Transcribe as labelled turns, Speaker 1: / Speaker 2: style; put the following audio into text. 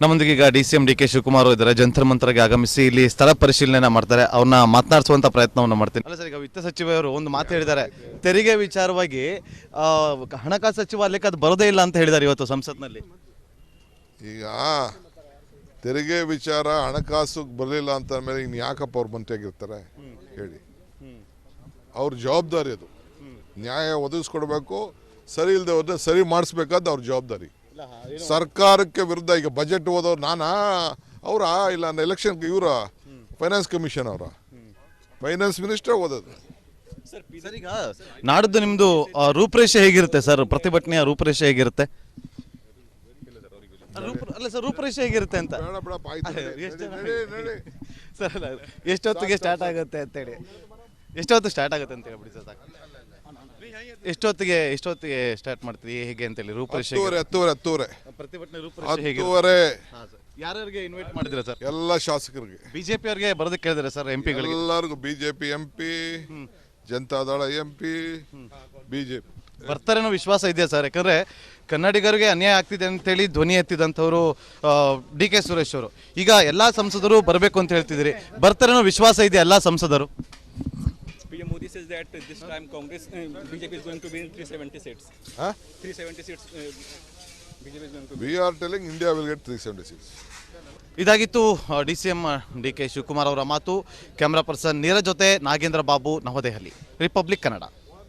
Speaker 1: ನಮ್ಮೊಂದಿಗೆ ಈಗ ಡಿ.ಸಿ.ಎಂ. ಡಿ.ಕೆ. ಶಿವಕುಮಾರ್ ಇದ್ದಾರೆ. ಜಂತರ್ ಮಂತರ್ಗೆ ಆಗಮಿಸಿ ಇಲ್ಲಿ ಸ್ಥಳ ಪರಿಶೀಲನೆ ಮಾಡ್ತಾರೆ. ಅವ್ರನ್ನ ಮಾತನಾಡಿಸುವಂತ ಪ್ರಯತ್ನವನ್ನು ಮಾಡ್ತೀನಿ. ಅಲ್ಲ ಸರ್, ಈಗ ವಿತ್ತ ಸಚಿವರು ಒಂದು ಮಾತು ಹೇಳಿದ್ದಾರೆ, ತೆರಿಗೆ ವಿಚಾರವಾಗಿ ಹಣಕಾಸು ಸಚಿವಾಲಯಕ್ಕೆ ಅದು ಬರೋದೇ ಇಲ್ಲ ಅಂತ ಹೇಳಿದ್ದಾರೆ ಇವತ್ತು ಸಂಸತ್ನಲ್ಲಿ.
Speaker 2: ಈಗ ತೆರಿಗೆ ವಿಚಾರ ಹಣಕಾಸು ಬರಲಿಲ್ಲ ಅಂತ ಮೇಲೆ ಇನ್ನು ಯಾಕಪ್ಪ ಅವ್ರು ಮಂತ್ರಿಯಾಗಿರ್ತಾರೆ ಹೇಳಿ. ಅವ್ರ ಜವಾಬ್ದಾರಿ ಅದು. ನ್ಯಾಯ ಒದಗಿಸ್ಕೊಡ್ಬೇಕು, ಸರಿ ಇಲ್ಲದೆ ಹೋದ್ರೆ ಸರಿ ಮಾಡಿಸ್ಬೇಕಾದ ಅವ್ರ ಜವಾಬ್ದಾರಿ. ಸರ್ಕಾರಕ್ಕೆ ವಿರುದ್ಧ ಈಗ ಬಜೆಟ್ ಓದೋರು ನಾನಾ ಅವರ ಇಲ್ಲ ಎಲೆಕ್ಷನ್ ಇವರ ಫೈನಾನ್ಸ್ ಕಮಿಷನ್ ಅವರ ಫೈನಾನ್ಸ್ ಮಿನಿಸ್ಟರ್ ಓದೋದು.
Speaker 1: ಸರ್, ಈಗ ನಾಡ್ದು ನಿಮ್ದು ರೂಪರೇಷೆ ಹೇಗಿರುತ್ತೆ ಸರ್? ಪ್ರತಿಭಟನೆಯ ರೂಪರೇಷೆ ಹೇಗಿರುತ್ತೆ? ಅಲ್ಲ ಸರ್, ರೂಪರೇಷೆ ಹೇಗಿರುತ್ತೆ ಅಂತ ಸರ್, ಎಷ್ಟೊತ್ತಿಗೆ ಸ್ಟಾರ್ಟ್ ಆಗುತ್ತೆ ಅಂತೇಳಿ, ಎಷ್ಟೊತ್ತು ಸ್ಟಾರ್ಟ್ ಆಗುತ್ತೆ ಅಂತ ಹೇಳ್ಬಿಡಿ ಸರ್. ಸಾಕು, ಎಷ್ಟೊತ್ತಿಗೆ ಸ್ಟಾರ್ಟ್ ಮಾಡ್ತೀವಿ ಹೇಗೆ ಅಂತೇಳಿ ರೂಪರೇಷೆ?
Speaker 2: 10:30
Speaker 1: ಪ್ರತಿಭಟನೆ ರೂಪರೇಷೆ ಹೇಗೆ?
Speaker 2: 10:30
Speaker 1: ಯಾರ್ಯಾರಿಗೆ ಇನ್ವೈಟ್ ಮಾಡಿದಿರ ಸರ್?
Speaker 2: ಎಲ್ಲ ಶಾಸಕರಿಗೆ,
Speaker 1: ಬಿಜೆಪಿ ಅವರಿಗೆ ಬರೋದಕ್ಕೆ ಕೇಳಿದ್ರೆ ಸರ್, ಎಂಪಿಗಳಿಗೆ
Speaker 2: ಎಲ್ಲರಿಗೂ, BJP MP, Janata Dal MP, BJP
Speaker 1: ಬರ್ತಾರೇನೋ ವಿಶ್ವಾಸ ಇದೆಯಾ ಸರ್? ಯಾಕಂದ್ರೆ ಕನ್ನಡಿಗರಿಗೆ ಅನ್ಯಾಯ ಆಗ್ತಿದೆ ಅಂತೇಳಿ ಧ್ವನಿ ಎತ್ತಿದಂಥವ್ರು ಡಿ.ಕೆ. ಸುರೇಶ್ ಅವರು. ಈಗ ಎಲ್ಲಾ ಸಂಸದರು ಬರಬೇಕು ಅಂತ ಹೇಳ್ತಿದ್ದೀರಿ, ಬರ್ತಾರೇನೋ ವಿಶ್ವಾಸ ಇದೆ ಎಲ್ಲಾ ಸಂಸದರು?
Speaker 3: PM Modi says that this time Congress, BJP is going to win 370 seats. 370 seats. BJP is going to win.
Speaker 2: We are telling India will get 370 seats.
Speaker 1: ಇದಾಗಿತ್ತು ಡಿ.ಸಿ.ಎಂ. ಡಿ.ಕೆ. ಶಿವಕುಮಾರ್ ಅವರ ಮಾತು. ಕ್ಯಾಮ್ರಾ ಪರ್ಸನ್ ನೀರಜ್ ಜೊತೆ ನಾಗೇಂದ್ರ ಬಾಬು, ನವದೆಹಲಿ, ರಿಪಬ್ಲಿಕ್ ಕನ್ನಡ.